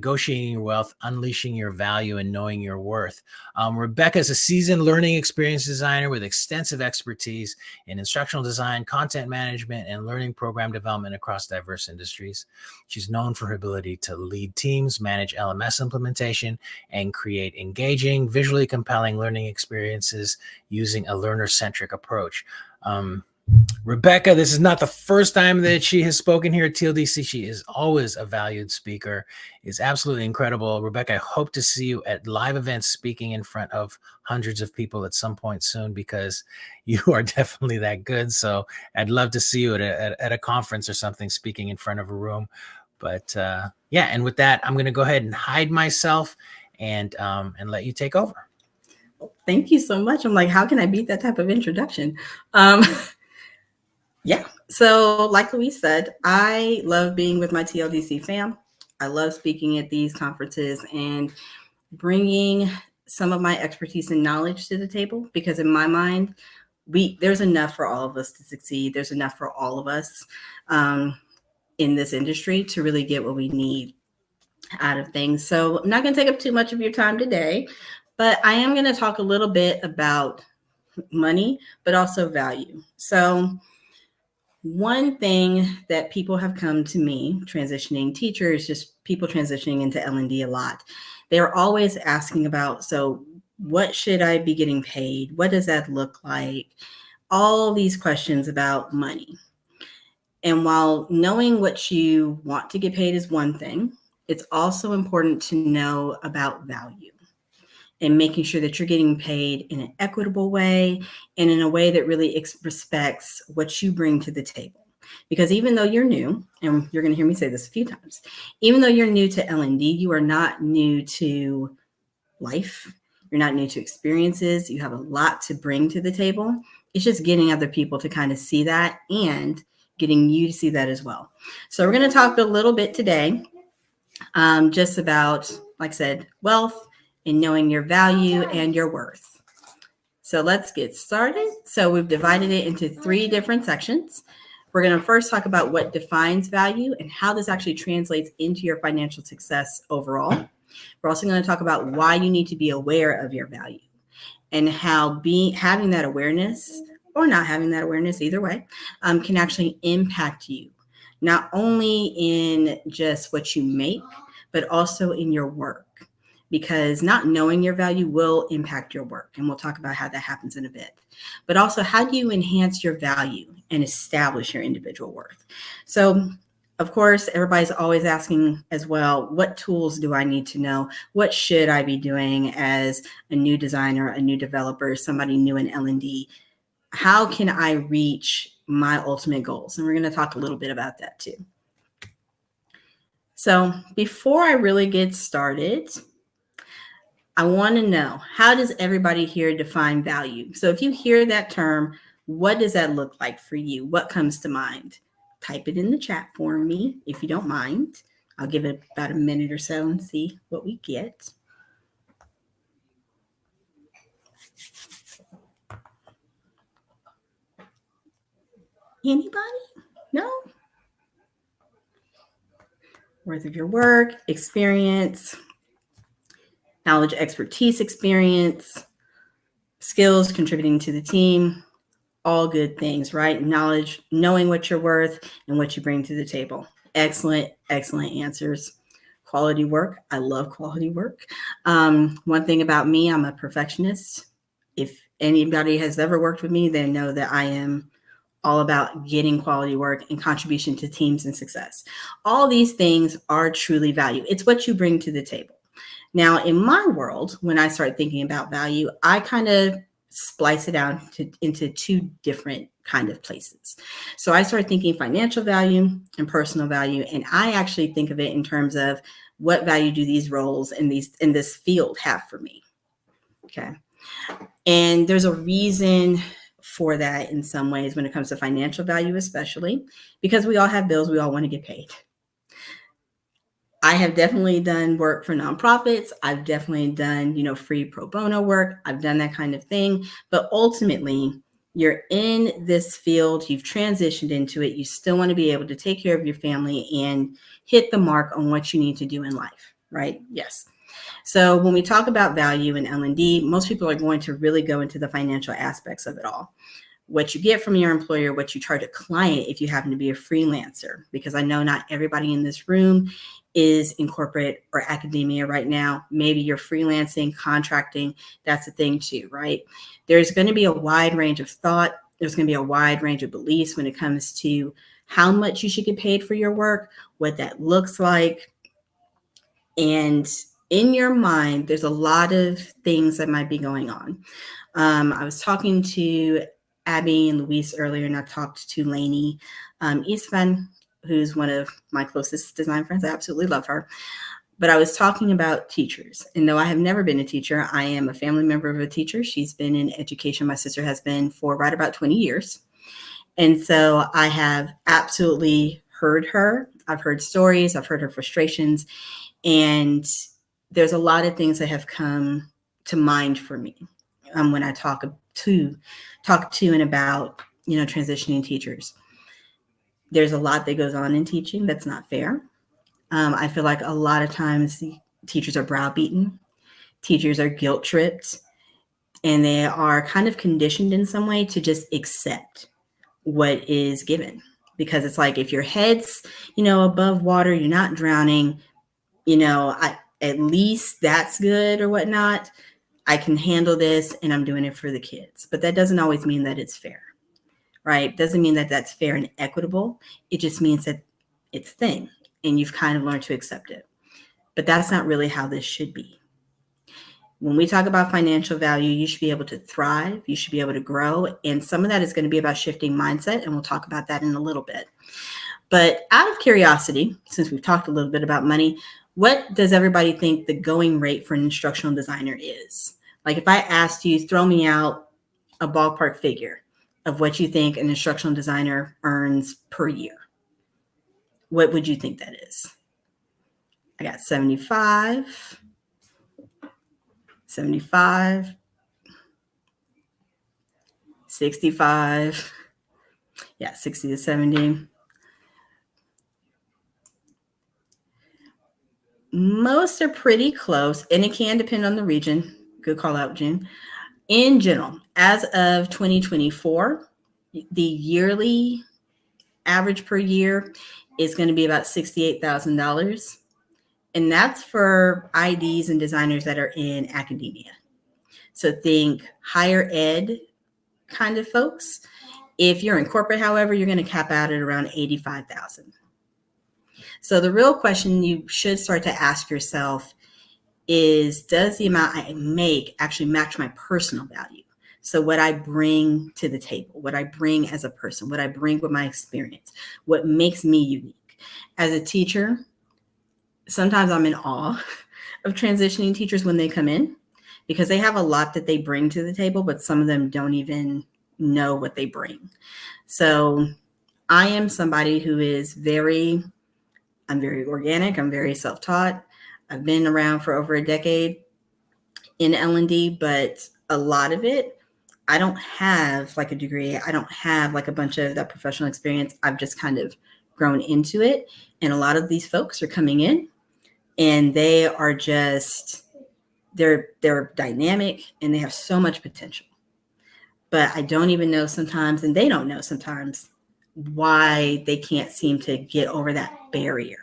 Negotiating Your Wealth, Unleashing Your Value, and Knowing Your Worth. Rebecca is a seasoned learning experience designer with extensive expertise in instructional design, content management, and learning program development across diverse industries. She's known for her ability to lead teams, manage LMS implementation, and create engaging, visually compelling learning experiences using a learner-centric approach. Rebecca, this is not the first time that she has spoken here at TLDC. She is always a valued speaker. It's absolutely incredible. Rebecca, I hope to see you at live events speaking in front of hundreds of people at some point soon, because you are definitely that good. So I'd love to see you at a conference or something, speaking in front of a room. But yeah, and with that, I'm going to go ahead and hide myself and let you take over. Thank you so much. I'm like, how can I beat that type of introduction? Yeah. So like Louise said, I love being with my TLDC fam. I love speaking at these conferences and bringing some of my expertise and knowledge to the table, because in my mind, there's enough for all of us to succeed. There's enough for all of us in this industry to really get what we need out of things. So I'm not going to take up too much of your time today, but I am going to talk a little bit about money, but also value. So one thing that people have come to me, transitioning teachers, just people transitioning into L&D a lot, they're always asking about, so what should I be getting paid? What does that look like? All these questions about money. And while knowing what you want to get paid is one thing, it's also important to know about value and making sure that you're getting paid in an equitable way and in a way that really respects what you bring to the table. Because even though you're new, and you're going to hear me say this a few times, even though you're new to L&D, you are not new to life. You're not new to experiences. You have a lot to bring to the table. It's just getting other people to kind of see that and getting you to see that as well. So we're going to talk a little bit today just about, like I said, wealth and knowing your value and your worth. So let's get started. So we've divided it into 3 different sections. We're going to first talk about what defines value and how this actually translates into your financial success overall. We're also going to talk about why you need to be aware of your value and how having that awareness or not having that awareness, either way, can actually impact you, not only in just what you make, but also in your work. Because not knowing your value will impact your work. And we'll talk about how that happens in a bit. But also, how do you enhance your value and establish your individual worth? So, of course, everybody's always asking as well, what tools do I need to know? What should I be doing as a new designer, a new developer, somebody new in L&D? How can I reach my ultimate goals? And we're going to talk a little bit about that too. So before I really get started, I want to know, how does everybody here define value? So if you hear that term, what does that look like for you? What comes to mind? Type it in the chat for me, if you don't mind. I'll give it about a minute or so and see what we get. Anybody? No? Worth of your work, experience, knowledge, expertise, experience, skills, contributing to the team, all good things, right? Knowledge, knowing what you're worth and what you bring to the table. Excellent, excellent answers. Quality work. I love quality work. One thing about me, I'm a perfectionist. If anybody has ever worked with me, they know that I am all about getting quality work and contribution to teams and success. All these things are truly value. It's what you bring to the table. Now, in my world, when I start thinking about value, I kind of splice it out into 2 different kind of places. So I start thinking financial value and personal value. And I actually think of it in terms of what value do these roles in this field have for me? Okay. And there's a reason for that in some ways when it comes to financial value, especially because we all have bills. We all want to get paid. I have definitely done work for nonprofits. I've definitely done, free pro bono work. I've done that kind of thing. But ultimately, you're in this field. You've transitioned into it. You still want to be able to take care of your family and hit the mark on what you need to do in life, right? Yes. So when we talk about value in L&D, most people are going to really go into the financial aspects of it all. What you get from your employer, what you charge a client if you happen to be a freelancer, because I know not everybody in this room is in corporate or academia right now. Maybe you're freelancing, contracting, that's a thing too, right? There's going to be a wide range of thought. There's going to be a wide range of beliefs when it comes to how much you should get paid for your work, what that looks like. And in your mind, there's a lot of things that might be going on. I was talking to Abby and Luis earlier, and I talked to Lainey Eastman, who's one of my closest design friends. I absolutely love her. But I was talking about teachers. And though I have never been a teacher, I am a family member of a teacher. She's been in education. My sister has been for right about 20 years. And so I have absolutely heard her. I've heard stories, I've heard her frustrations. And there's a lot of things that have come to mind for me when I talk to and about, transitioning teachers. There's a lot that goes on in teaching that's not fair. I feel like a lot of times teachers are browbeaten, teachers are guilt tripped, and they are kind of conditioned in some way to just accept what is given. Because it's like, if your head's, above water, you're not drowning, at least that's good or whatnot. I can handle this and I'm doing it for the kids. But that doesn't always mean that it's fair, right? Doesn't mean that that's fair and equitable. It just means that it's a thing and you've kind of learned to accept it. But that's not really how this should be. When we talk about financial value, you should be able to thrive. You should be able to grow. And some of that is going to be about shifting mindset. And we'll talk about that in a little bit. But out of curiosity, since we've talked a little bit about money, what does everybody think the going rate for an instructional designer is? Like, if I asked you, throw me out a ballpark figure of what you think an instructional designer earns per year, what would you think that is? I got 75, 65, yeah, 60 to 70. Most are pretty close, and it can depend on the region. Good call out, June. In general, as of 2024, the yearly average per year is going to be about $68,000. And that's for IDs and designers that are in academia. So think higher ed kind of folks. If you're in corporate, however, you're going to cap out at around 85,000. So the real question you should start to ask yourself is, does the amount I make actually match my personal value? So what I bring to the table, what I bring as a person, what I bring with my experience, what makes me unique. As a teacher, sometimes I'm in awe of transitioning teachers when they come in, because they have a lot that they bring to the table, but some of them don't even know what they bring. So I am somebody who is I'm very organic. I'm very self-taught. I've been around for over a decade in L&D, but a lot of it, I don't have like a degree. I don't have like a bunch of that professional experience. I've just kind of grown into it. And a lot of these folks are coming in and they are just, they're dynamic and they have so much potential. But I don't even know sometimes, and they don't know sometimes, why they can't seem to get over that barrier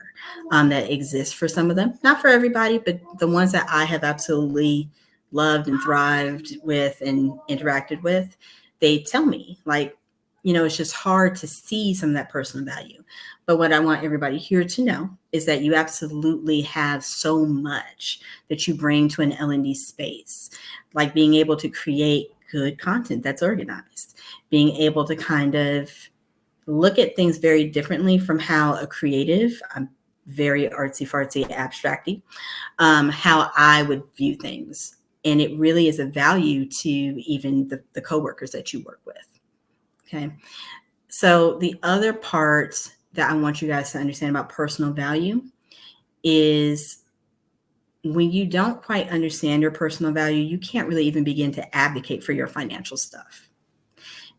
that exists for some of them. Not for everybody, but the ones that I have absolutely loved and thrived with and interacted with, they tell me, like, it's just hard to see some of that personal value. But what I want everybody here to know is that you absolutely have so much that you bring to an L&D space, like being able to create good content that's organized, being able to kind of look at things very differently from how a creative, I'm very artsy fartsy abstracty, how I would view things. And it really is a value to even the coworkers that you work with. Okay. So the other part that I want you guys to understand about personal value is, when you don't quite understand your personal value, you can't really even begin to advocate for your financial stuff.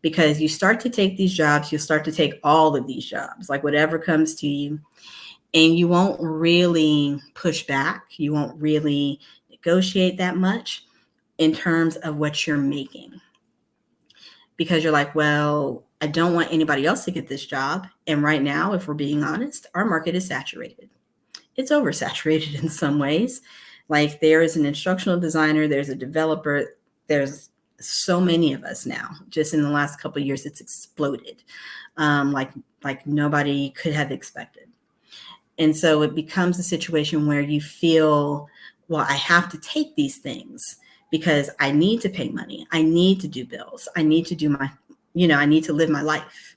Because you start to take these jobs, you start to take all of these jobs, like whatever comes to you, And you won't really push back. You won't really negotiate that much in terms of what you're making, because you're like, well, I don't want anybody else to get this job. And right now, if we're being honest, our market is saturated. It's oversaturated in some ways. Like, there is an instructional designer, there's a developer, there's so many of us now. Just in the last couple of years, it's exploded, like nobody could have expected. And so it becomes a situation where you feel, well, I have to take these things because I need to pay money. I need to do bills. I need to do my, I need to live my life.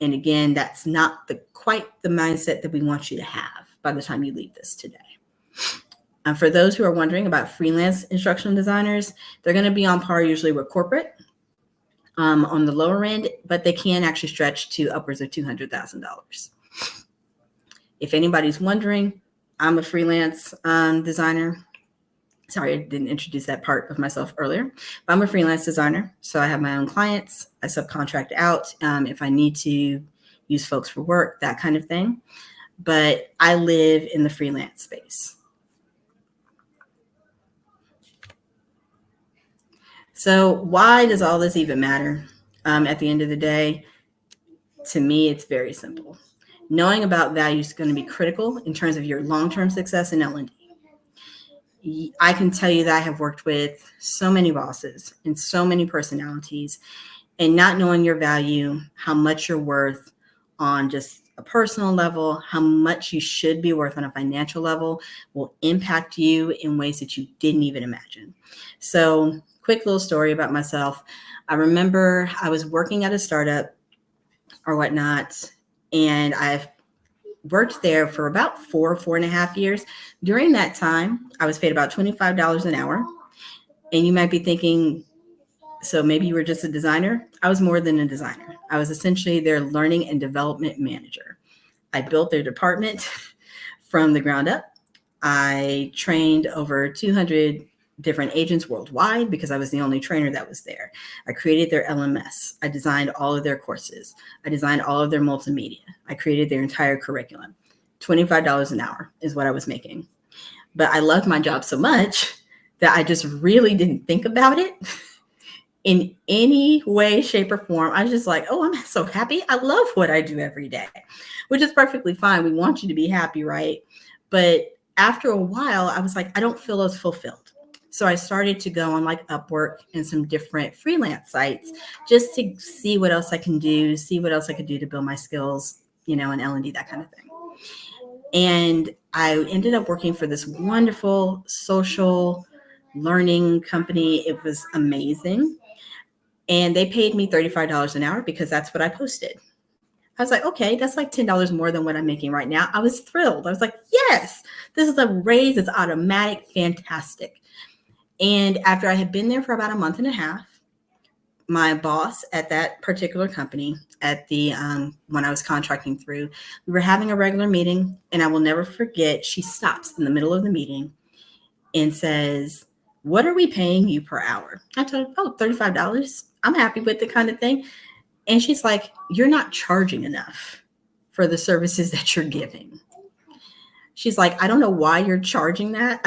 And again, that's not quite the mindset that we want you to have by the time you leave this today. For those who are wondering about freelance instructional designers, they're going to be on par usually with corporate on the lower end, but they can actually stretch to upwards of $200,000. If anybody's wondering, I'm a freelance designer. Sorry, I didn't introduce that part of myself earlier. But I'm a freelance designer, so I have my own clients. I subcontract out if I need to use folks for work, that kind of thing. But I live in the freelance space. So why does all this even matter? At the end of the day, to me, it's very simple. Knowing about value is going to be critical in terms of your long-term success in L&D. I can tell you that I have worked with so many bosses and so many personalities, and not knowing your value, how much you're worth on just a personal level, how much you should be worth on a financial level, will impact you in ways that you didn't even imagine. So, quick little story about myself. I remember I was working at a startup or whatnot, and I've worked there for about 4.5 years. During that time, I was paid about $25 an hour. And you might be thinking, so maybe you were just a designer? I was more than a designer. I was essentially their learning and development manager. I built their department from the ground up. I trained over 200 different agents worldwide because I was the only trainer that was there. I created their LMS. I designed all of their courses. I designed all of their multimedia. I created their entire curriculum. $25 an hour is what I was making. But I loved my job so much that I just really didn't think about it in any way, shape, or form. I was just like, oh, I'm so happy. I love what I do every day, which is perfectly fine. We want you to be happy, right? But after a while, I was like, I don't feel as fulfilled. So I started to go on like Upwork and some different freelance sites just to see what else I can do, see what else I could do to build my skills, in L&D, that kind of thing. And I ended up working for this wonderful social learning company. It was amazing. And they paid me $35 an hour because that's what I posted. I was like, okay, that's like $10 more than what I'm making right now. I was thrilled. I was like, yes, this is a raise. It's automatic. Fantastic. And after I had been there for about a month and a half, my boss at that particular company, at the when I was contracting through, we were having a regular meeting, and I will never forget, she stops in the middle of the meeting and says, what are we paying you per hour? I told her, oh, $35. I'm happy with it, kind of thing. And she's like, you're not charging enough for the services that you're giving. She's like, I don't know why you're charging that.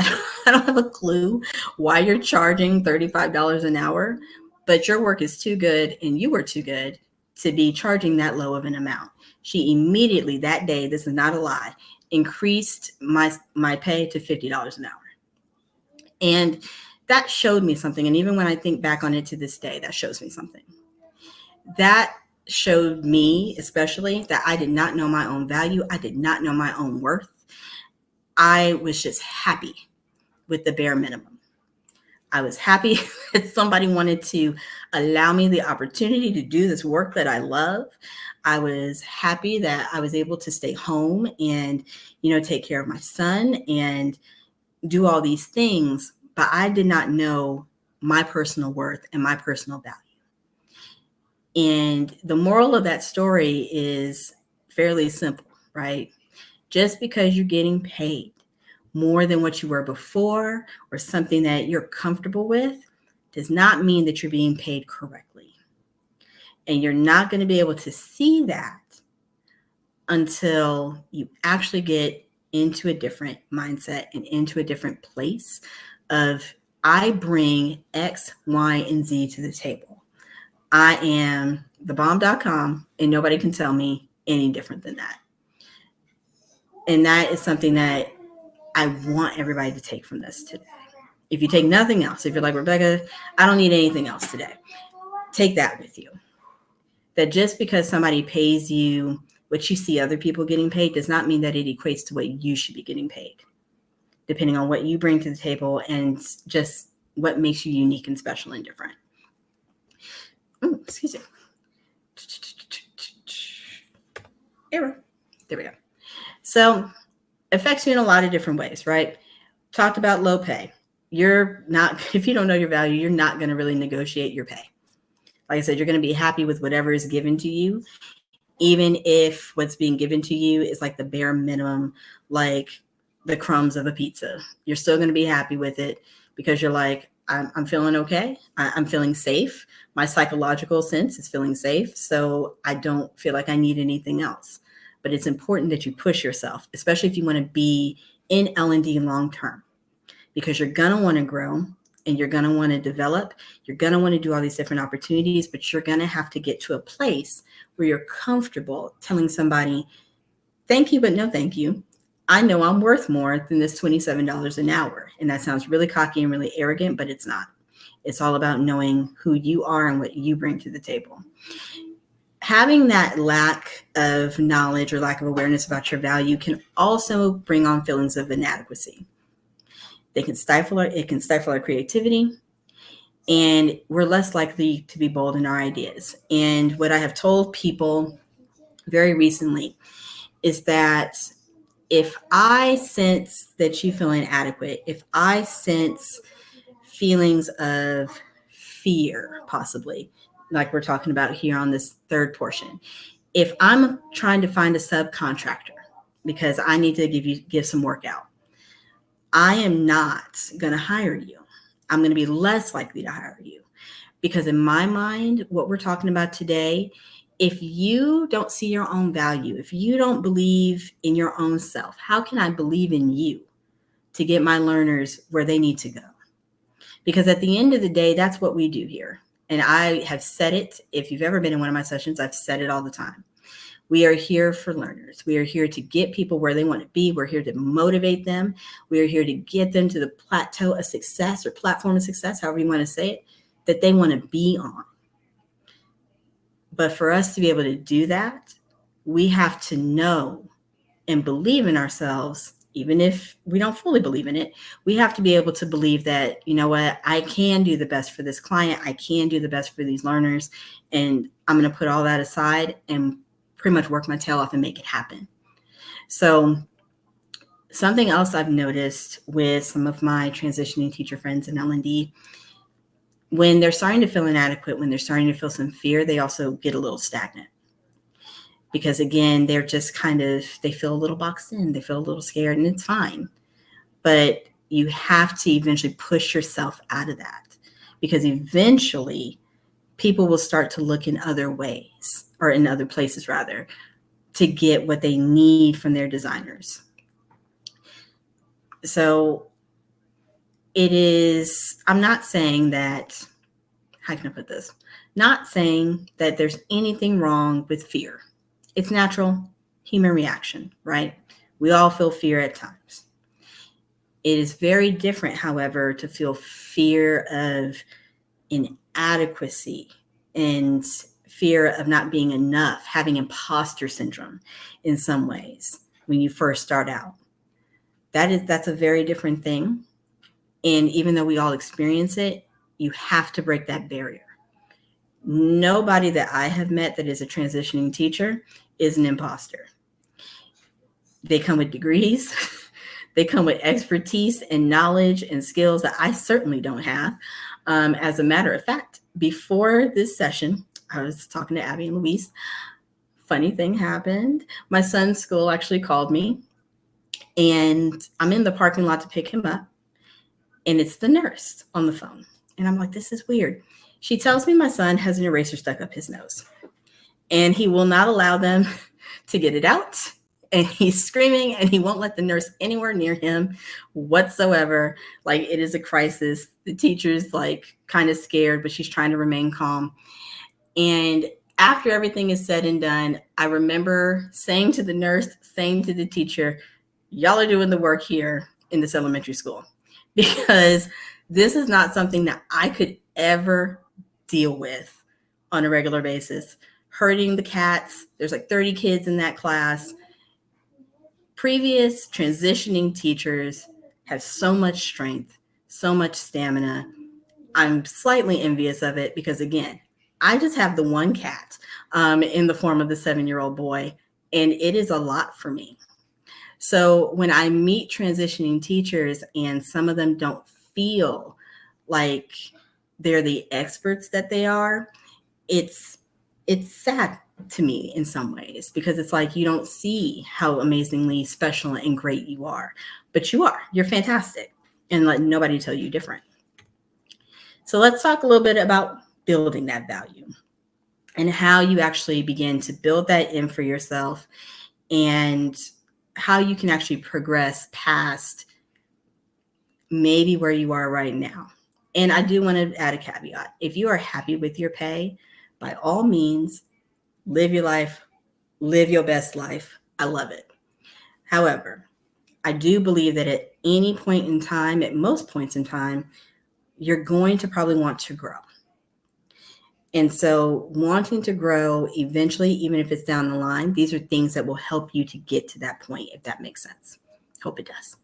I don't have a clue why you're charging $35 an hour, but your work is too good and you were too good to be charging that low of an amount. She immediately that day, this is not a lie, increased my pay to $50 an hour. And that showed me something. And even when I think back on it to this day, that shows me something. That showed me, especially, that I did not know my own value. I did not know my own worth. I was just happy with the bare minimum. I was happy that somebody wanted to allow me the opportunity to do this work that I love. I was happy that I was able to stay home and, take care of my son and do all these things, but I did not know my personal worth and my personal value. And the moral of that story is fairly simple, right? Just because you're getting paid more than what you were before or something that you're comfortable with does not mean that you're being paid correctly. And you're not going to be able to see that until you actually get into a different mindset and into a different place of, I bring X, Y, and Z to the table. I am the bomb.com, and nobody can tell me any different than that. And that is something that I want everybody to take from this today. If you take nothing else, if you're like, Rebecca, I don't need anything else today, take that with you. That just because somebody pays you what you see other people getting paid does not mean that it equates to what you should be getting paid, depending on what you bring to the table and just what makes you unique and special and different. Ooh, excuse me. Error. There we go. So, affects you in a lot of different ways, right? Talked about low pay. You're not, if you don't know your value, you're not going to really negotiate your pay. Like I said, you're going to be happy with whatever is given to you, even if what's being given to you is like the bare minimum, like the crumbs of a pizza. You're still going to be happy with it because you're like, I'm feeling okay. I'm feeling safe. My psychological sense is feeling safe. So I don't feel like I need anything else. But it's important that you push yourself, especially if you want to be in L&D long term, because you're going to want to grow and you're going to want to develop. You're going to want to do all these different opportunities, but you're going to have to get to a place where you're comfortable telling somebody, thank you, but no thank you. I know I'm worth more than this $27 an hour. And that sounds really cocky and really arrogant, but it's not. It's all about knowing who you are and what you bring to the table. Having that lack of knowledge or lack of awareness about your value can also bring on feelings of inadequacy. It can stifle our creativity, and we're less likely to be bold in our ideas. And what I have told people very recently is that if I sense that you feel inadequate, if I sense feelings of fear, possibly, like we're talking about here on this third portion, if I'm trying to find a subcontractor because I need to give some work out, I am not going to hire you. I'm going to be less likely to hire you because in my mind, what we're talking about today, if you don't see your own value, if you don't believe in your own self, how can I believe in you to get my learners where they need to go? Because at the end of the day, that's what we do here. And I have said it. If you've ever been in one of my sessions, I've said it all the time. We are here for learners. We are here to get people where they want to be. We're here to motivate them. We are here to get them to the plateau of success or platform of success, however you want to say it, that they want to be on. But for us to be able to do that, we have to know and believe in ourselves, even if we don't fully believe in it. We have to be able to believe that, you know what, I can do the best for this client. I can do the best for these learners. And I'm going to put all that aside and pretty much work my tail off and make it happen. So something else I've noticed with some of my transitioning teacher friends in L&D, when they're starting to feel inadequate, when they're starting to feel some fear, they also get a little stagnant. Because again, they're just they feel a little boxed in, they feel a little scared, and it's fine. But you have to eventually push yourself out of that, because eventually people will start to look in other ways, or in other places rather, to get what they need from their designers. So I'm not saying that, how can I put this? Not saying that there's anything wrong with fear. It's natural human reaction, right? We all feel fear at times. It is very different, however, to feel fear of inadequacy and fear of not being enough, having imposter syndrome in some ways when you first start out. That's a very different thing. And even though we all experience it, you have to break that barrier. Nobody that I have met that is a transitioning teacher is an imposter. They come with degrees. They come with expertise and knowledge and skills that I certainly don't have. As a matter of fact, before this session, I was talking to Abby and Luis. Funny thing happened. My son's school actually called me, and I'm in the parking lot to pick him up, and it's the nurse on the phone. And I'm like, this is weird. She tells me my son has an eraser stuck up his nose, and he will not allow them to get it out. And he's screaming and he won't let the nurse anywhere near him whatsoever. Like, it is a crisis. The teacher's like kind of scared, but she's trying to remain calm. And after everything is said and done, I remember saying to the nurse, saying to the teacher, y'all are doing the work here in this elementary school, because this is not something that I could ever deal with on a regular basis. Herding the cats, there's like 30 kids in that class. Previous transitioning teachers have so much strength, so much stamina. I'm slightly envious of it because, again, I just have the one cat in the form of the 7-year-old boy, and it is a lot for me. So when I meet transitioning teachers and some of them don't feel like they're the experts that they are, it's sad to me in some ways, because it's like you don't see how amazingly special and great you are, but you are. You're fantastic, and let nobody tell you different. So let's talk a little bit about building that value and how you actually begin to build that in for yourself, and how you can actually progress past maybe where you are right now. And I do want to add a caveat. If you are happy with your pay, by all means, live your life, live your best life. I love it. However, I do believe that at any point in time, at most points in time, you're going to probably want to grow. And so wanting to grow eventually, even if it's down the line, these are things that will help you to get to that point, if that makes sense. Hope it does.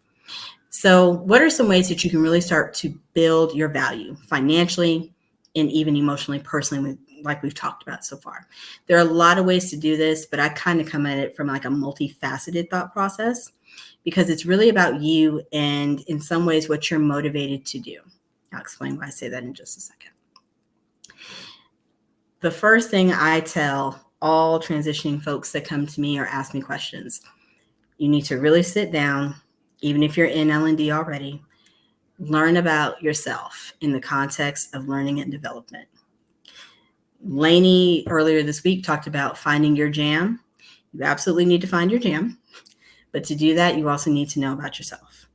So what are some ways that you can really start to build your value financially and even emotionally, personally, like we've talked about so far? There are a lot of ways to do this, but I kind of come at it from like a multifaceted thought process, because it's really about you and in some ways what you're motivated to do. I'll explain why I say that in just a second. The first thing I tell all transitioning folks that come to me or ask me questions, you need to really sit down, even if you're in L&D already, learn about yourself in the context of learning and development. Lainey earlier this week talked about finding your jam. You absolutely need to find your jam. But to do that, you also need to know about yourself.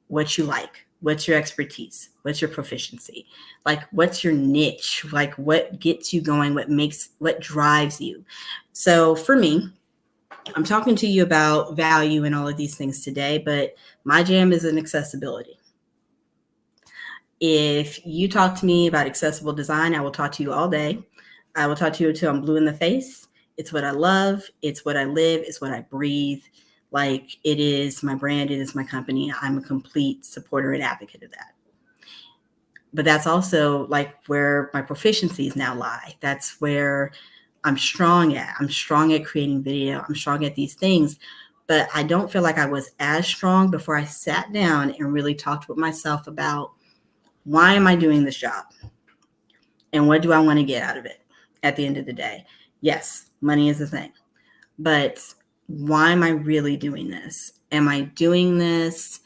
What you like, what's your expertise, what's your proficiency, like what's your niche, like what gets you going, what drives you. So for me, I'm talking to you about value and all of these things today, but my jam is in accessibility. If you talk to me about accessible design, I will talk to you all day. I will talk to you until I'm blue in the face. It's what I love. It's what I live. It's what I breathe. Like, it is my brand. It is my company. I'm a complete supporter and advocate of that. But that's also like where my proficiencies now lie. That's where I'm strong at. I'm strong at creating video. I'm strong at these things. But I don't feel like I was as strong before I sat down and really talked with myself about, why am I doing this job? And what do I want to get out of it at the end of the day? Yes, money is a thing. But why am I really doing this? Am I doing this?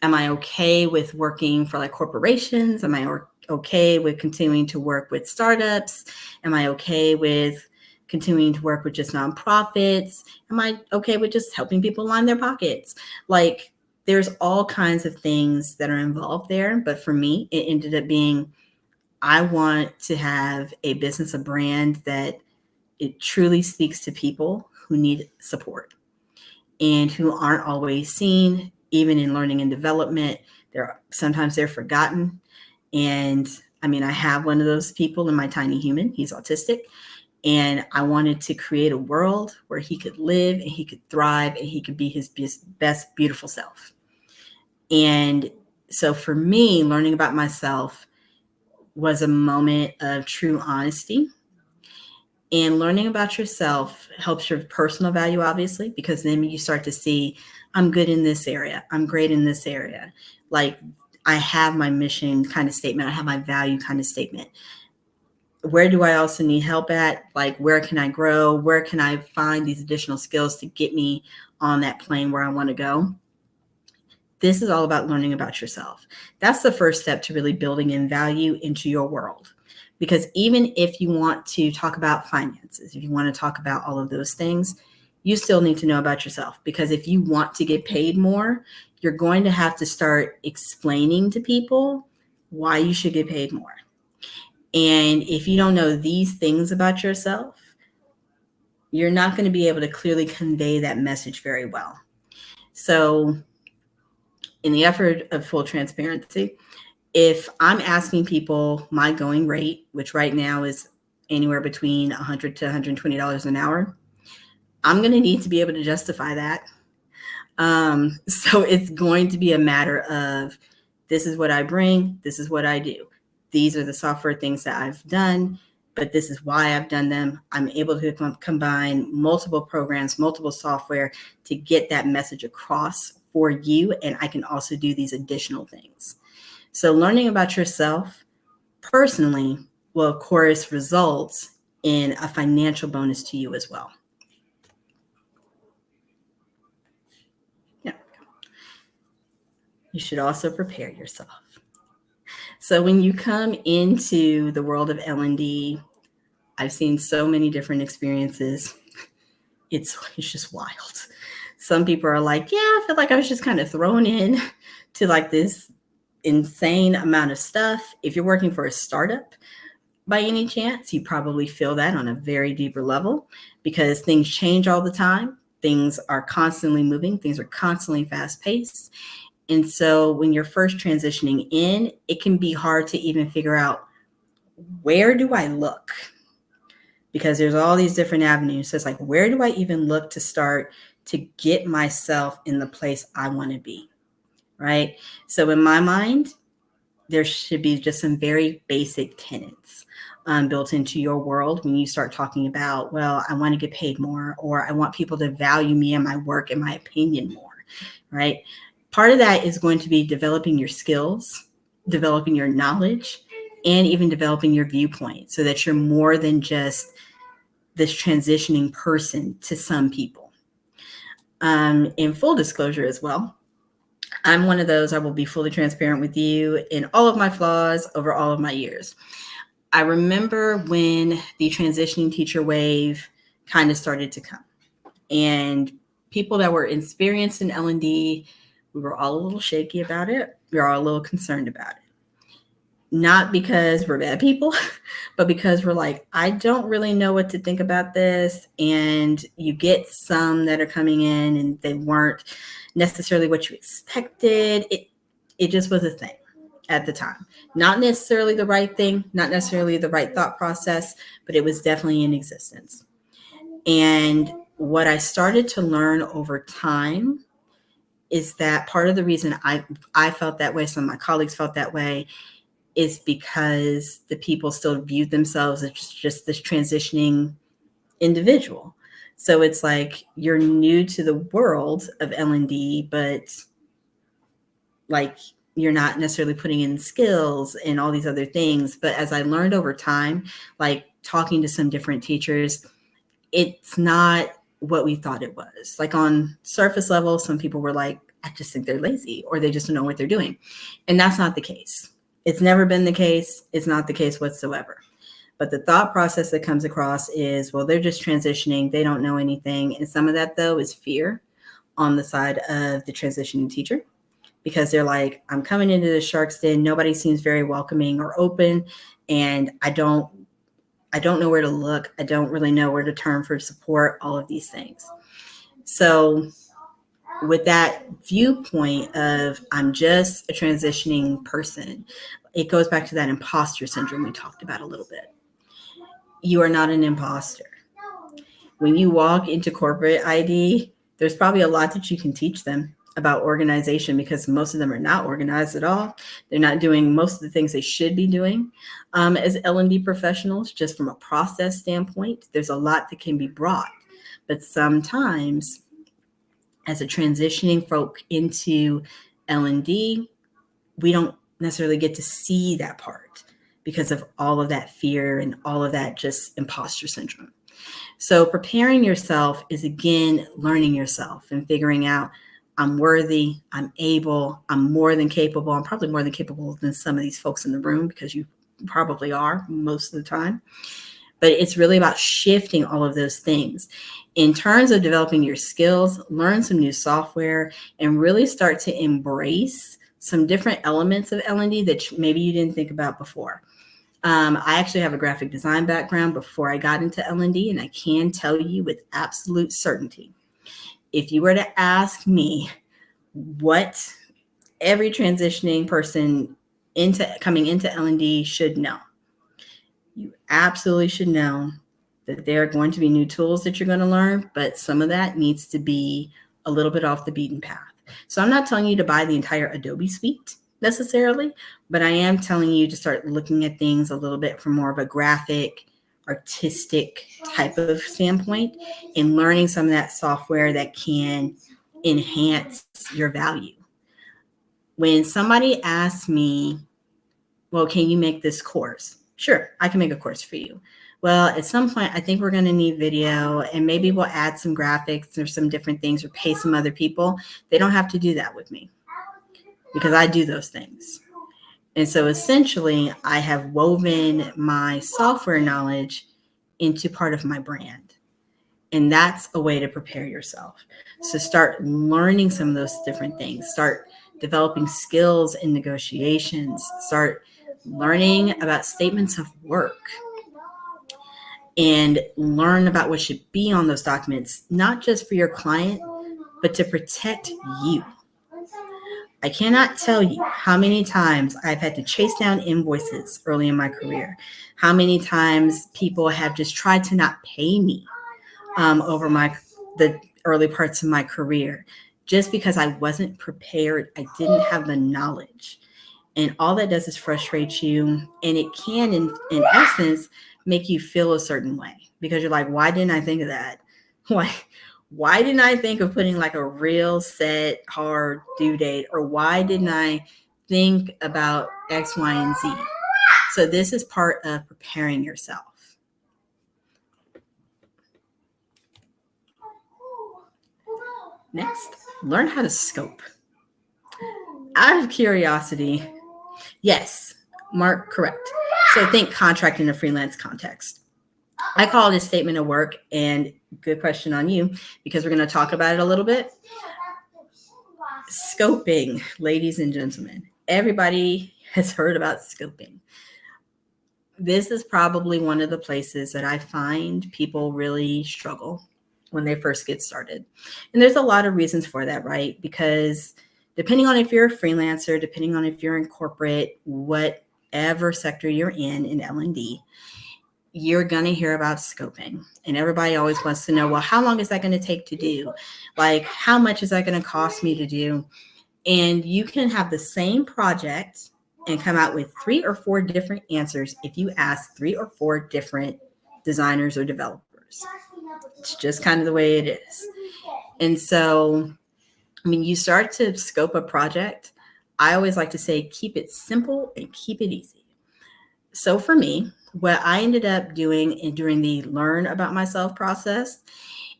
Am I okay with working for like corporations? Am I okay with continuing to work with startups? Am I okay with continuing to work with just nonprofits? Am I okay with just helping people line their pockets? Like, there's all kinds of things that are involved there. But for me, it ended up being, I want to have a business, a brand that it truly speaks to people who need support and who aren't always seen, even in learning and development. Sometimes they're forgotten. And I mean, I have one of those people in my tiny human. He's autistic. And I wanted to create a world where he could live and he could thrive and he could be his best, beautiful self. And so for me, learning about myself was a moment of true honesty. And learning about yourself helps your personal value, obviously, because then you start to see, I'm good in this area. I'm great in this area. Like, I have my mission kind of statement. I have my value kind of statement. Where do I also need help at? Like, where can I grow? Where can I find these additional skills to get me on that plane where I want to go? This is all about learning about yourself. That's the first step to really building in value into your world. Because even if you want to talk about finances, if you want to talk about all of those things, you still need to know about yourself. Because if you want to get paid more, you're going to have to start explaining to people why you should get paid more. And if you don't know these things about yourself, you're not going to be able to clearly convey that message very well. So, in the effort of full transparency, if I'm asking people my going rate, which right now is anywhere between $100 to $120 an hour, I'm going to need to be able to justify that. So it's going to be a matter of, this is what I bring, this is what I do. These are the software things that I've done, but this is why I've done them. I'm able to combine multiple programs, multiple software to get that message across for you. And I can also do these additional things. So learning about yourself personally will, of course, result in a financial bonus to you as well. Yeah. You should also prepare yourself. So when you come into the world of L&D, I've seen so many different experiences. It's just wild. Some people are like, yeah, I feel like I was just kind of thrown in to like this insane amount of stuff. If you're working for a startup by any chance, you probably feel that on a very deeper level, because things change all the time. Things are constantly moving. Things are constantly fast paced. And so when you're first transitioning in, it can be hard to even figure out, where do I look? Because there's all these different avenues. So it's like, where do I even look to start to get myself in the place I want to be, right? So in my mind, there should be just some very basic tenets built into your world when you start talking about, well, I want to get paid more, or I want people to value me and my work and my opinion more, right? Part of that is going to be developing your skills, developing your knowledge, and even developing your viewpoint so that you're more than just this transitioning person to some people. In full disclosure as well, I'm one of those, I will be fully transparent with you in all of my flaws over all of my years. I remember when the transitioning teacher wave kind of started to come, and people that were experienced in L&D, we were all a little shaky about it. We were all a little concerned about it. Not because we're bad people, but because we're like, I don't really know what to think about this. And you get some that are coming in and they weren't necessarily what you expected. It just was a thing at the time. Not necessarily the right thing, not necessarily the right thought process, but it was definitely in existence. And what I started to learn over time is that part of the reason I felt that way, some of my colleagues felt that way, is because the people still viewed themselves as just this transitioning individual. So it's like, you're new to the world of L&D, but like, you're not necessarily putting in skills and all these other things. But as I learned over time, like talking to some different teachers, it's not what we thought it was. Like on surface level, some people were like, I just think they're lazy, or they just don't know what they're doing. And that's not the case. It's never been the case. It's not the case whatsoever. But the thought process that comes across is, well, they're just transitioning. They don't know anything. And some of that, though, is fear on the side of the transitioning teacher, because they're like, I'm coming into the shark's den. Nobody seems very welcoming or open. And I don't know where to look. I don't really know where to turn for support, all of these things. So with that viewpoint of, I'm just a transitioning person, it goes back to that imposter syndrome we talked about a little bit. You are not an imposter. When you walk into corporate ID, there's probably a lot that you can teach them about organization, because most of them are not organized at all. They're not doing most of the things they should be doing as L&D professionals. Just from a process standpoint, there's a lot that can be brought. But sometimes as a transitioning folk into L&D, we don't necessarily get to see that part because of all of that fear and all of that just imposter syndrome. So preparing yourself is, again, learning yourself and figuring out, I'm worthy, I'm able, I'm more than capable. I'm probably more than capable than some of these folks in the room, because you probably are most of the time. But it's really about shifting all of those things. In terms of developing your skills, learn some new software and really start to embrace some different elements of L&D that maybe you didn't think about before. I actually have a graphic design background before I got into L&D, and I can tell you with absolute certainty, if you were to ask me what every transitioning person coming into L&D should know, you absolutely should know that there are going to be new tools that you're going to learn, but some of that needs to be a little bit off the beaten path. So I'm not telling you to buy the entire Adobe suite necessarily, but I am telling you to start looking at things a little bit from more of a graphic, artistic type of standpoint and learning some of that software that can enhance your value. When somebody asks me, well, can you make this course? Sure, I can make a course for you. Well, at some point, I think we're going to need video, and maybe we'll add some graphics or some different things or pay some other people. They don't have to do that with me because I do those things. And so essentially, I have woven my software knowledge into part of my brand. And that's a way to prepare yourself. So start learning some of those different things. Start developing skills in negotiations. Start learning about statements of work. And learn about what should be on those documents, not just for your client, but to protect you. I cannot tell you how many times I've had to chase down invoices early in my career, how many times people have just tried to not pay me over the early parts of my career, just because I wasn't prepared. I didn't have the knowledge. And all that does is frustrate you. And it can, in essence, make you feel a certain way because you're like, why didn't I think of that? Why didn't I think of putting like a real set hard due date? Or why didn't I think about X, Y, and Z? So this is part of preparing yourself. Next, learn how to scope. Out of curiosity, yes, Mark, correct. So think contract in a freelance context. I call it a statement of work, and good question on you because we're going to talk about it a little bit. Scoping, ladies and gentlemen, everybody has heard about scoping. This is probably one of the places that I find people really struggle when they first get started. And there's a lot of reasons for that, right? Because depending on if you're a freelancer, depending on if you're in corporate, whatever sector you're in L&D, you're going to hear about scoping. And everybody always wants to know, well, how long is that going to take to do? Like, how much is that going to cost me to do? And you can have the same project and come out with 3 or 4 different answers if you ask 3 or 4 different designers or developers. It's just kind of the way it is. And so, you start to scope a project. I always like to say, keep it simple and keep it easy. So for me, what I ended up doing during the learn about myself process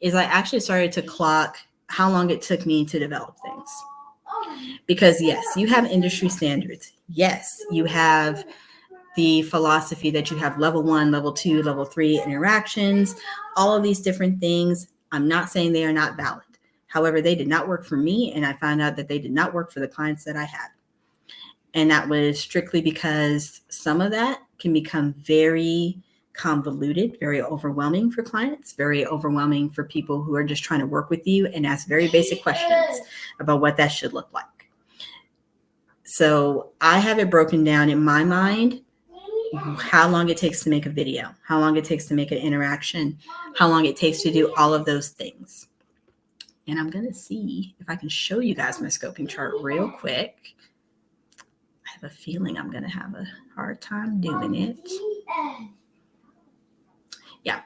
is I actually started to clock how long it took me to develop things. Because yes, you have industry standards. Yes, you have the philosophy that you have level 1, level 2, level 3 interactions, all of these different things. I'm not saying they are not valid. However, they did not work for me, and I found out that they did not work for the clients that I had. And that was strictly because some of that can become very convoluted, very overwhelming for clients, very overwhelming for people who are just trying to work with you and ask very basic questions about what that should look like. So I have it broken down in my mind, how long it takes to make a video, how long it takes to make an interaction, how long it takes to do all of those things. And I'm going to see if I can show you guys my scoping chart real quick. I have a feeling I'm going to have a hard time doing it. Yeah,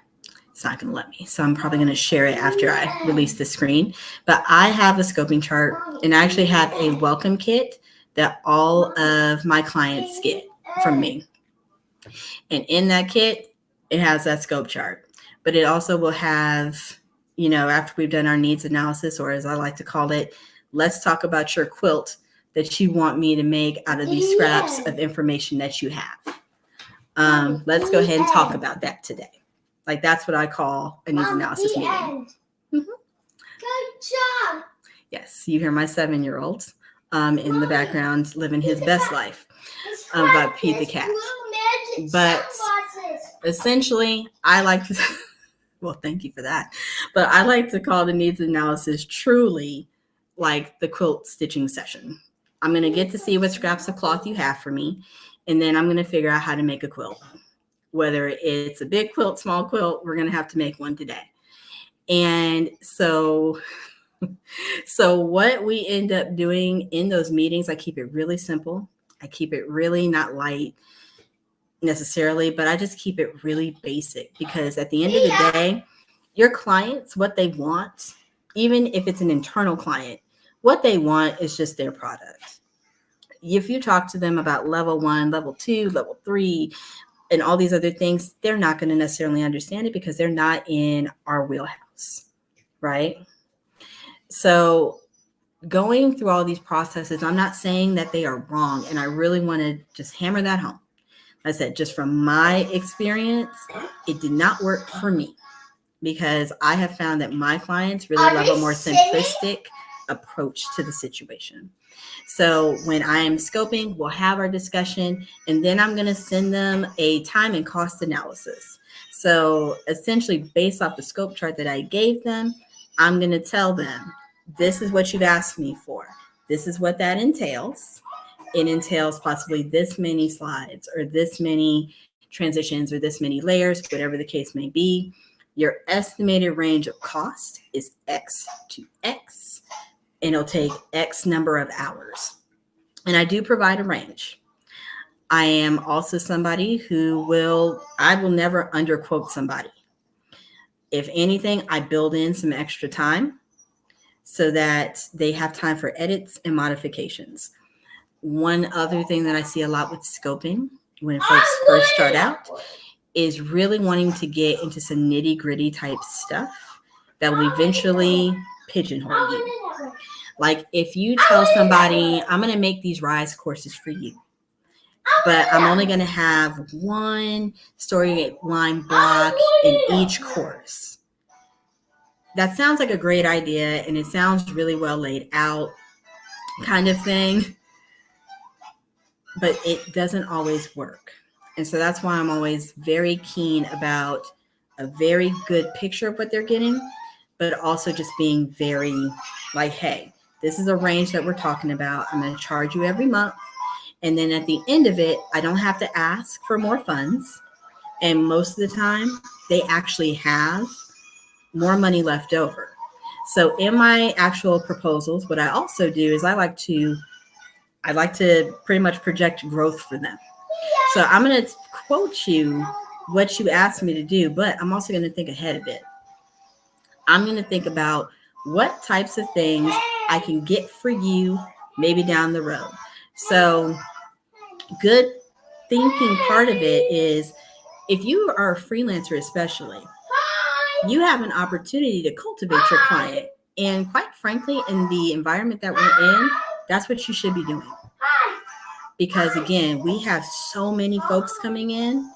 it's not going to let me. So I'm probably going to share it after I release the screen. But I have a scoping chart, and I actually have a welcome kit that all of my clients get from me. And in that kit, it has that scope chart. But it also will have, after we've done our needs analysis, or as I like to call it, let's talk about your quilt that you want me to make out of these scraps of information that you have. Let's go ahead and talk about that today. Like, that's what I call a needs analysis meeting. Mm-hmm. Good job. Yes, you hear my 7-year-old in the background living his best life about Pete the cat. But essentially, I like to, well, thank you for that. But I like to call the needs analysis truly like the quilt stitching session. I'm going to get to see what scraps of cloth you have for me, and then I'm going to figure out how to make a quilt. Whether it's a big quilt, small quilt, we're going to have to make one today. And so what we end up doing in those meetings, I keep it really simple. I keep it really not light necessarily, but I just keep it really basic, because at the end of the day, your clients, what they want, even if it's an internal client, what they want is just their product. If you talk to them about level 1, level 2, level 3, and all these other things, they're not going to necessarily understand it because they're not in our wheelhouse, right? So going through all these processes, I'm not saying that they are wrong, and I really want to just hammer that home. I said, just from my experience, it did not work for me, because I have found that my clients really love a more simplistic approach to the situation. So when I am scoping, we'll have our discussion, and then I'm going to send them a time and cost analysis. So essentially, based off the scope chart that I gave them, I'm going to tell them, this is what you've asked me for. This is what that entails. It entails possibly this many slides, or this many transitions, or this many layers, whatever the case may be. Your estimated range of cost is X to X, and it'll take X number of hours. And I do provide a range. I am also somebody who I will never underquote somebody. If anything, I build in some extra time so that they have time for edits and modifications. One other thing that I see a lot with scoping when folks first start out is really wanting to get into some nitty-gritty type stuff that will eventually pigeonhole you. Like, if you tell somebody, I'm going to make these RISE courses for you, but I'm only going to have one storyline block in each course. That sounds like a great idea, and it sounds really well laid out kind of thing, but it doesn't always work. And so that's why I'm always very keen about a very good picture of what they're getting, but also just being very like, hey, this is a range that we're talking about. I'm going to charge you every month. And then at the end of it, I don't have to ask for more funds. And most of the time, they actually have more money left over. So in my actual proposals, what I also do is I like to pretty much project growth for them. So I'm going to quote you what you asked me to do, but I'm also going to think ahead a bit. I'm going to think about what types of things I can get for you maybe down the road. So good thinking part of it is, if you are a freelancer especially, you have an opportunity to cultivate your client. And quite frankly, in the environment that we're in, that's what you should be doing. Because again, we have so many folks coming in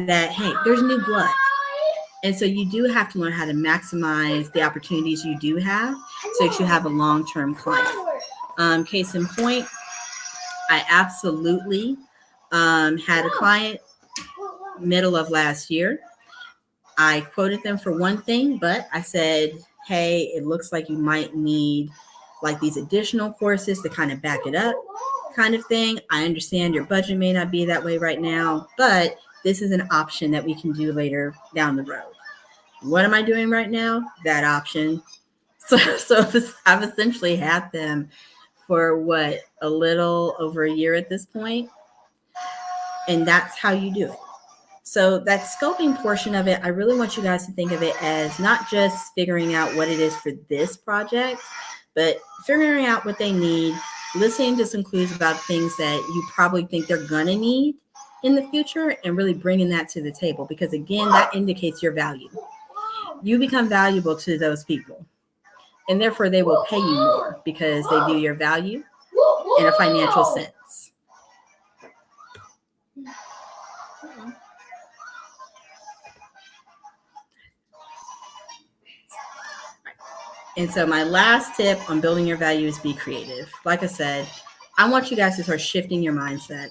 that, hey, there's new blood. And so you do have to learn how to maximize the opportunities you do have so that you have a long-term client. Case in point, I absolutely had a client middle of last year. I quoted them for one thing, but I said, hey, it looks like you might need like these additional courses to kind of back it up kind of thing. I understand your budget may not be that way right now, but this is an option that we can do later down the road. What am I doing right now? That option. So I've essentially had them for a little over a year at this point. And that's how you do it. So that scoping portion of it, I really want you guys to think of it as not just figuring out what it is for this project, but figuring out what they need, listening to some clues about things that you probably think they're going to need in the future, and really bringing that to the table. Because again, that indicates your value. You become valuable to those people, and therefore they will pay you more because they view your value in a financial sense. And so my last tip on building your value is be creative. Like I said, I want you guys to start shifting your mindsets.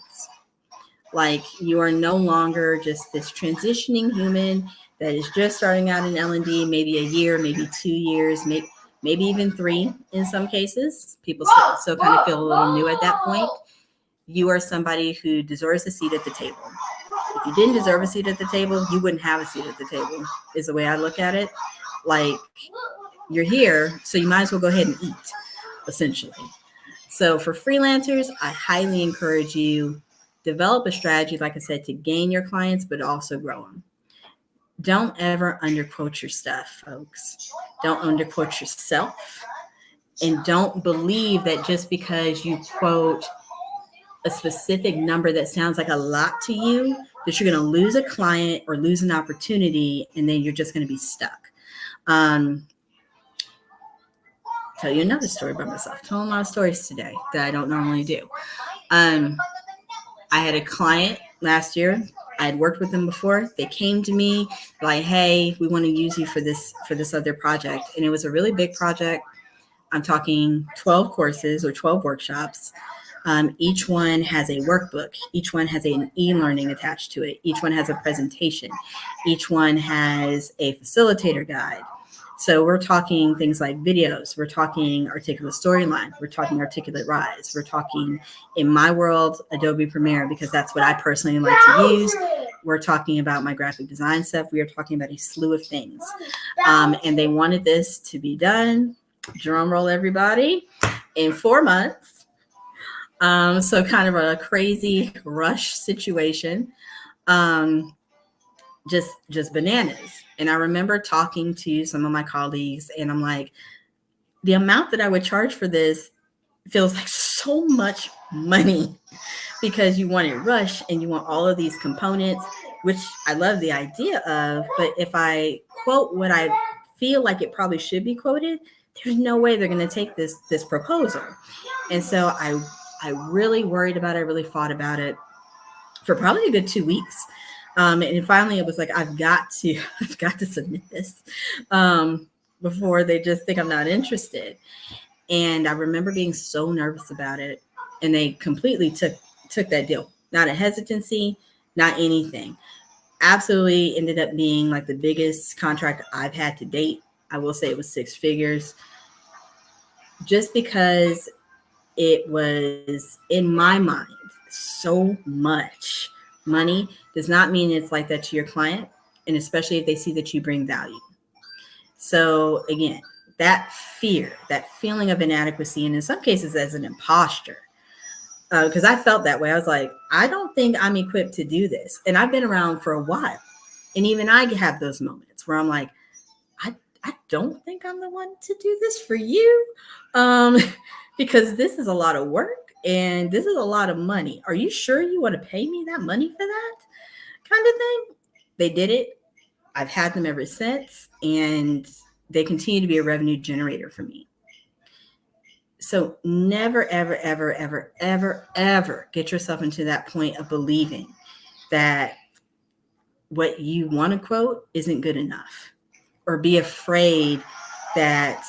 Like you are no longer just this transitioning human that is just starting out in L&D, maybe a year, maybe 2 years, maybe even 3 in some cases. People still kind of feel a little new at that point. You are somebody who deserves a seat at the table. If you didn't deserve a seat at the table, you wouldn't have a seat at the table, is the way I look at it. Like, you're here, so you might as well go ahead and eat, essentially. So for freelancers, I highly encourage you, develop a strategy, like I said, to gain your clients, but also grow them. Don't ever underquote your stuff, folks. Don't underquote yourself. And don't believe that just because you quote a specific number that sounds like a lot to you, that you're going to lose a client or lose an opportunity, and then you're just going to be stuck. Tell you another story about myself. Telling a lot of stories today that I don't normally do. I had a client last year. I had worked with them before. They came to me like, "Hey, we want to use you for this other project," and it was a really big project. I'm talking 12 courses or 12 workshops. Each one has a workbook. Each one has an e-learning attached to it. Each one has a presentation. Each one has a facilitator guide. So we're talking things like videos. We're talking articulate storyline. We're talking articulate rise. We're talking, in my world, Adobe Premiere, because that's what I personally like to use. We're talking about my graphic design stuff. We are talking about a slew of things. And they wanted this to be done, drum roll everybody, in 4 months. So kind of a crazy rush situation. Just bananas. And I remember talking to some of my colleagues, and I'm like, the amount that I would charge for this feels like so much money, because you want it rushed and you want all of these components, which I love the idea of. But if I quote what I feel like it probably should be quoted, there's no way they're going to take this proposal. And so I really worried about it. I really thought about it for probably a good 2 weeks. And finally it was like, I've got to submit this before they just think I'm not interested. And I remember being so nervous about it, and they completely took that deal. Not a hesitancy, not anything. Absolutely ended up being like the biggest contract I've had to date. I will say it was 6 figures, just because it was, in my mind, so much money does not mean it's like that to your client, and especially if they see that you bring value. So again, that fear, that feeling of inadequacy, and in some cases as an imposter, because I felt that way. I was like, I don't think I'm equipped to do this. And I've been around for a while, and even I have those moments where I'm like, I don't think I'm the one to do this for you, because this is a lot of work and this is a lot of money. Are you sure you want to pay me that money for that kind of thing? They did it. I've had them ever since, and they continue to be a revenue generator for me. So never, ever, ever, ever, ever, ever get yourself into that point of believing that what you want to quote isn't good enough, or be afraid that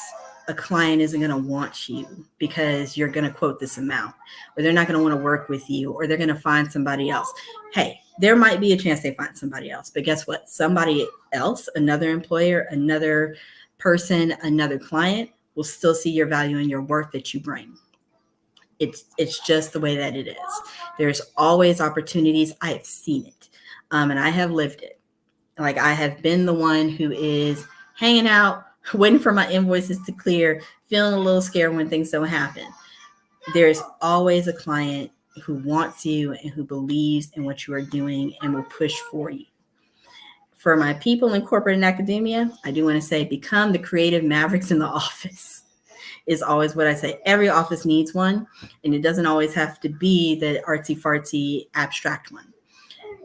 a client isn't going to want you because you're going to quote this amount, or they're not going to want to work with you, or they're going to find somebody else. Hey, there might be a chance they find somebody else, but guess what? Somebody else, another employer, another person, another client will still see your value and your work that you bring. It's just the way that it is. There's always opportunities. I have seen it, and I have lived it. Like, I have been the one who is hanging out, waiting for my invoices to clear, feeling a little scared when things don't happen. There's always a client who wants you and who believes in what you are doing and will push for you. For my people in corporate and academia, I do want to say, become the creative mavericks in the office is always what I say. Every office needs one, and it doesn't always have to be the artsy-fartsy abstract one.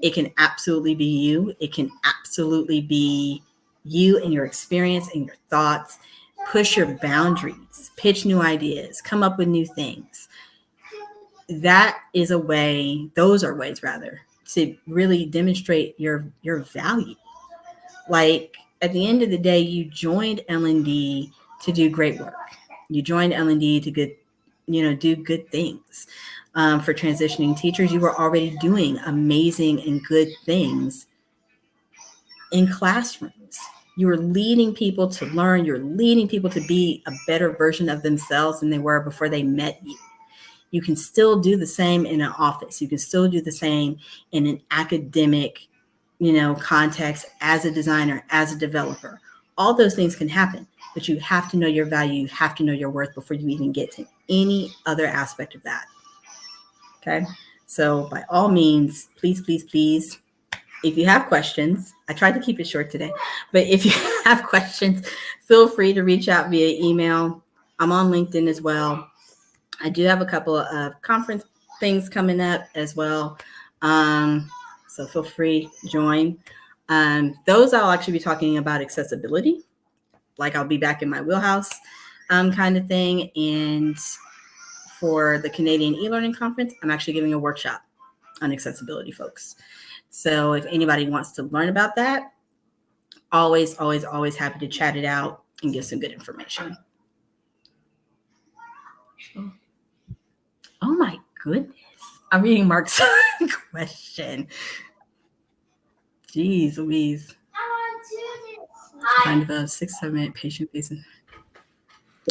It can absolutely be you. It can absolutely be you and your experience and your thoughts. Push your boundaries, pitch new ideas, come up with new things. That is a way, those are ways rather, to really demonstrate your value. Like at the end of the day, you joined L&D to do great work. You joined L&D to do good things. For transitioning teachers, you were already doing amazing and good things in classrooms. You were leading people to learn. You're leading people to be a better version of themselves than they were before they met you. You can still do the same in an office. You can still do the same in an academic, context as a designer, as a developer. All those things can happen, but you have to know your value. You have to know your worth before you even get to any other aspect of that. Okay. So by all means, please, please, please, if you have questions, I tried to keep it short today, but if you have questions, feel free to reach out via email. I'm on LinkedIn as well. I do have a couple of conference things coming up as well. So feel free to join. Those I'll actually be talking about accessibility, like I'll be back in my wheelhouse kind of thing. And for the Canadian e-learning conference, I'm actually giving a workshop on accessibility, folks. So if anybody wants to learn about that, always, always, always happy to chat it out and give some good information. Oh my goodness. I'm reading Mark's question. Jeez Louise. Kind of a 6-7 minute patient facing.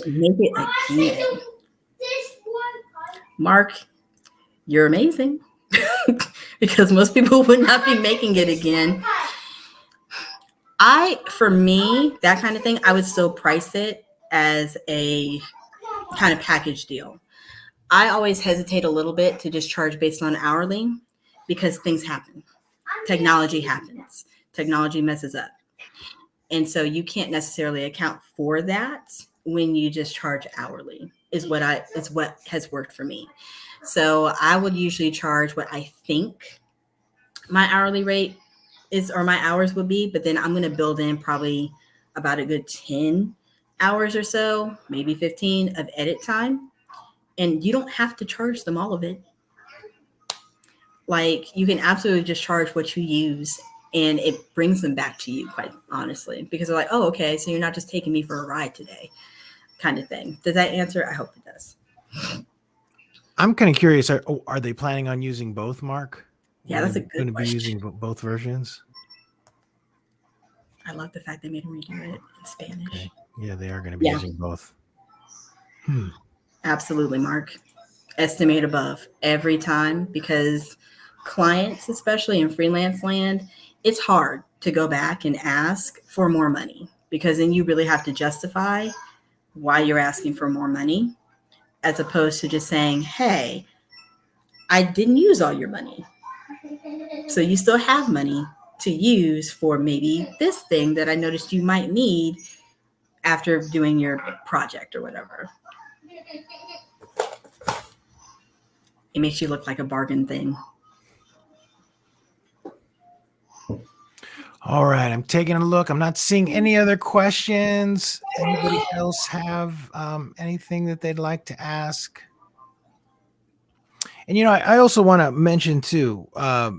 Make it again. Mark, you're amazing. Because most people would not be making it again. For me, that kind of thing, I would still price it as a kind of package deal. I always hesitate a little bit to just charge based on hourly because things happen. Technology happens. Technology messes up. And so you can't necessarily account for that when you just charge hourly is what has worked for me. So I would usually charge what I think my hourly rate is or my hours would be, but then I'm going to build in probably about a good 10 hours or so, maybe 15 of edit time. And you don't have to charge them all of it. Like you can absolutely just charge what you use and it brings them back to you, quite honestly, because they're like, oh, okay, so you're not just taking me for a ride today kind of thing. Does that answer? I hope it does. I'm kind of curious. Are they planning on using both, Mark? Yeah, that's a good question. Going to be using both versions? I love the fact they made them redo it in Spanish. Okay. Yeah, they are going to be using both. Absolutely, Mark. Estimate above every time because clients, especially in freelance land, it's hard to go back and ask for more money because then you really have to justify why you're asking for more money as opposed to just saying, hey, I didn't use all your money. So you still have money to use for maybe this thing that I noticed you might need after doing your project or whatever. It makes you look like a bargain thing. All right, I'm taking a look. I'm not seeing any other questions. Anybody else have anything that they'd like to ask? And, I also want to mention too,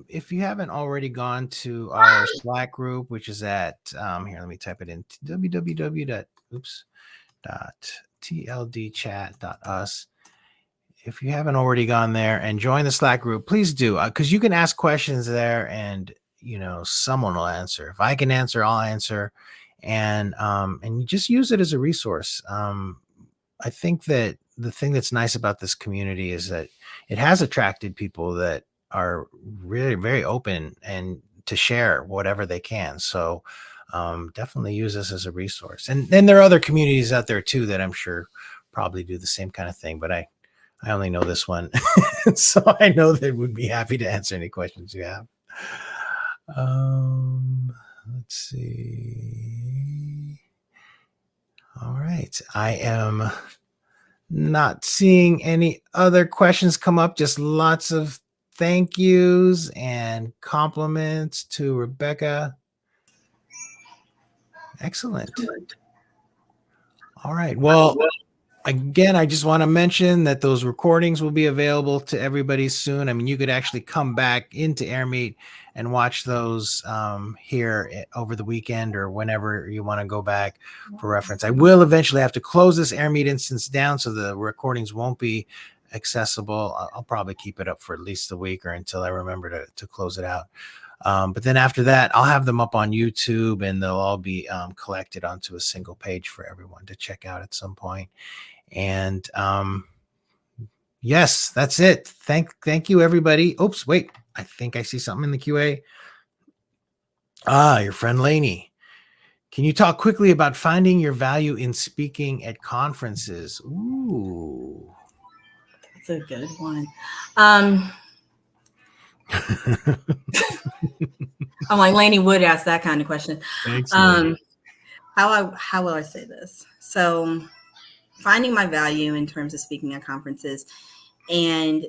if you haven't already gone to our Slack group, which is at, here, let me type it in, www.tldchat.us. If you haven't already gone there and joined the Slack group, please do, because you can ask questions there and, someone will answer. If I can answer, I'll answer. And you just use it as a resource. I think that the thing that's nice about this community is that it has attracted people that are really very open and to share whatever they can. So definitely use this as a resource. And then there are other communities out there too that I'm sure probably do the same kind of thing, but I only know this one. So I know they would be happy to answer any questions you have. Let's see. All right. I am not seeing any other questions come up, just lots of thank yous and compliments to Rebecca. Excellent. All right. Well, Again, I just want to mention that those recordings will be available to everybody soon. I mean, you could actually come back into AirMeet and watch those here over the weekend or whenever you want to go back for reference. I will eventually have to close this AirMeet instance down so the recordings won't be accessible. I'll probably keep it up for at least a week or until I remember to close it out. But then after that, I'll have them up on YouTube and they'll all be collected onto a single page for everyone to check out at some point. And yes, that's it. Thank you, everybody. Oops, wait. I think I see something in the QA. Your friend Lainey. Can you talk quickly about finding your value in speaking at conferences? Ooh. That's a good one. I'm like, Lainey would ask that kind of question. Thanks, How will I say this? So finding my value in terms of speaking at conferences, and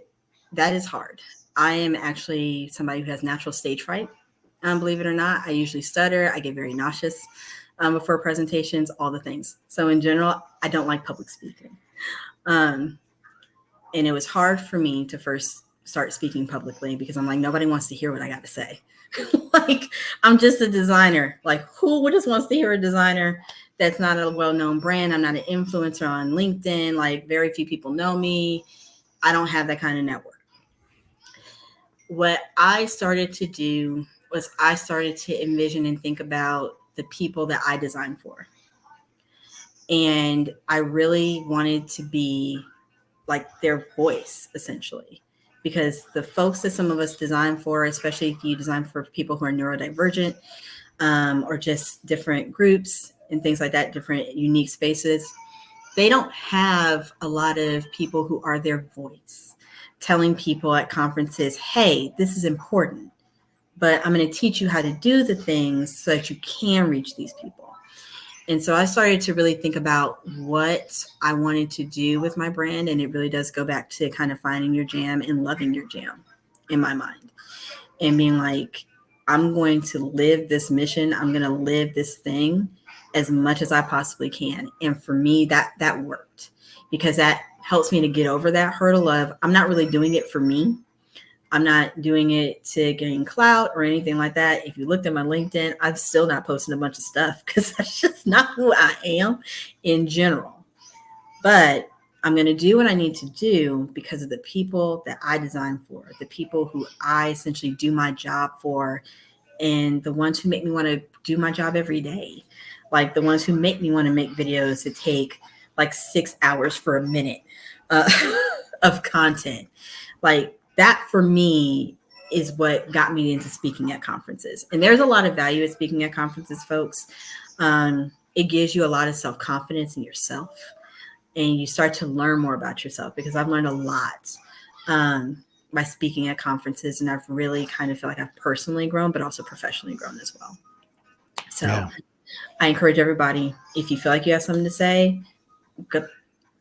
that is hard. I am actually somebody who has natural stage fright. Believe it or not, I usually stutter. I get very nauseous before presentations, all the things. So in general, I don't like public speaking. And it was hard for me to first start speaking publicly because I'm like, nobody wants to hear what I got to say. Like, I'm just a designer. Like, who just wants to hear a designer that's not a well-known brand? I'm not an influencer on LinkedIn. Like, very few people know me. I don't have that kind of network. What I started to do was I started to envision and think about the people that I design for. And I really wanted to be like their voice, essentially, because the folks that some of us design for, especially if you design for people who are neurodivergent or just different groups and things like that, different unique spaces, they don't have a lot of people who are their voice telling people at conferences, hey, this is important, but I'm going to teach you how to do the things so that you can reach these people. And so I started to really think about what I wanted to do with my brand. And it really does go back to kind of finding your jam and loving your jam in my mind and being like, I'm going to live this mission. I'm going to live this thing as much as I possibly can. And for me, that worked because that helps me to get over that hurdle of I'm not really doing it for me. I'm not doing it to gain clout or anything like that. If you looked at my LinkedIn, I'm still not posting a bunch of stuff because that's just not who I am in general. But I'm going to do what I need to do because of the people that I design for, the people who I essentially do my job for, and the ones who make me want to do my job every day. Like the ones who make me want to make videos that take like 6 hours for a minute of content. Like, that for me is what got me into speaking at conferences. And there's a lot of value at speaking at conferences, folks. It gives you a lot of self-confidence in yourself. And you start to learn more about yourself because I've learned a lot by speaking at conferences. And I've really kind of feel like I've personally grown, but also professionally grown as well. So yeah. I encourage everybody, if you feel like you have something to say, go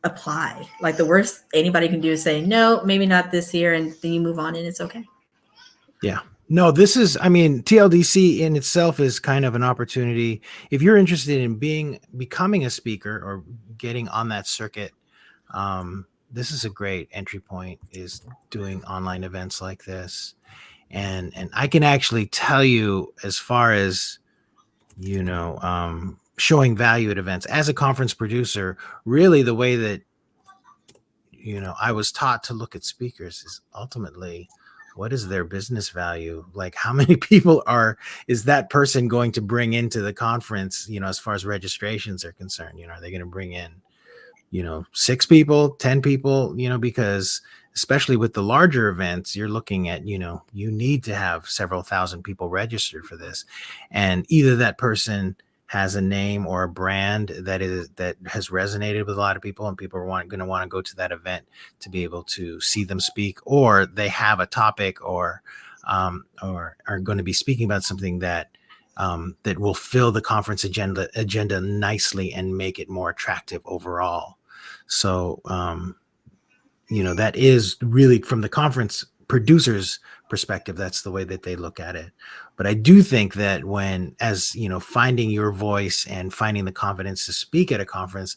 apply. Like the worst anybody can do is say, no, maybe not this year. And then you move on and it's okay. Yeah. No, this is, I mean, TLDC in itself is kind of an opportunity. If you're interested in becoming a speaker or getting on that circuit, this is a great entry point, is doing online events like this. And I can actually tell you, as far as, you know, showing value at events as a conference producer, really the way that, you know, I was taught to look at speakers is ultimately, what is their business value? Like, how many people is that person going to bring into the conference, you know, as far as registrations are concerned? You know, are they going to bring in, you know, 6 people, 10 people, you know, because especially with the larger events, you're looking at, you know, you need to have several thousand people registered for this. And either that person has a name or a brand that has resonated with a lot of people, and people are going to want to go to that event to be able to see them speak, or they have a topic or are going to be speaking about something that that will fill the conference agenda nicely and make it more attractive overall. So, you know, that is really, from the conference producer's perspective, that's the way that they look at it. But I do think that as you know, finding your voice and finding the confidence to speak at a conference,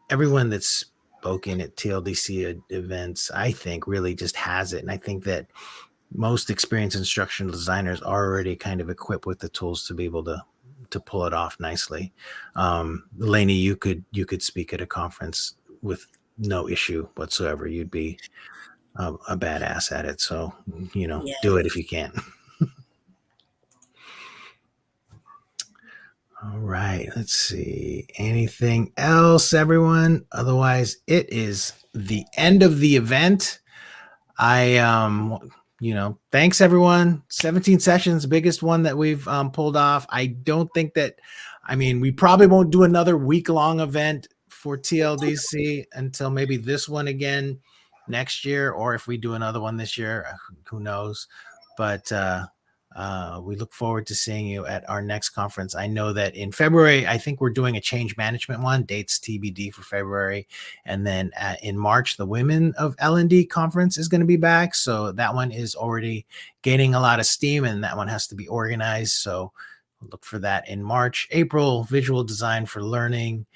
everyone that's spoken at TLDC events, I think really just has it. And I think that most experienced instructional designers are already kind of equipped with the tools to be able to pull it off nicely. Lainey, you could speak at a conference with no issue whatsoever. You'd be a badass at it. So, do it if Yes. you can. All right. Let's see. Anything else, everyone? Otherwise, it is the end of the event. Thanks everyone. 17 sessions, biggest one that we've pulled off. I don't think that, we probably won't do another week-long event for TLDC until maybe this one again next year, or if we do another one this year, who knows? But we look forward to seeing you at our next conference. I know that in February, I think we're doing a change management one, dates TBD for February. And then in March, the Women of L&D conference is going to be back. So that one is already gaining a lot of steam, and that one has to be organized. So look for that in March. April, visual design for learning.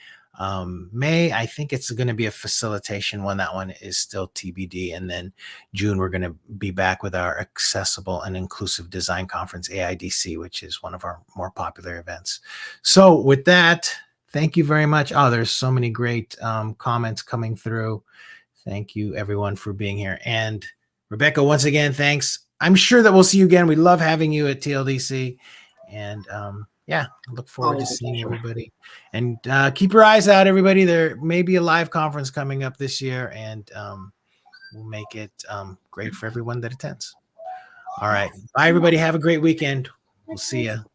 May, I think it's going to be a facilitation one. That one is still TBD. And then June, we're going to be back with our accessible and inclusive design conference, AIDC, which is one of our more popular events. So with that, thank you very much. Oh, there's so many great comments coming through. Thank you everyone for being here. And Rebecca, once again, thanks. I'm sure that we'll see you again. We love having you at TLDC. And I look forward to seeing everybody. And keep your eyes out, everybody. There may be a live conference coming up this year, and we'll make it great for everyone that attends. All right. Bye, everybody. Have a great weekend. We'll see you.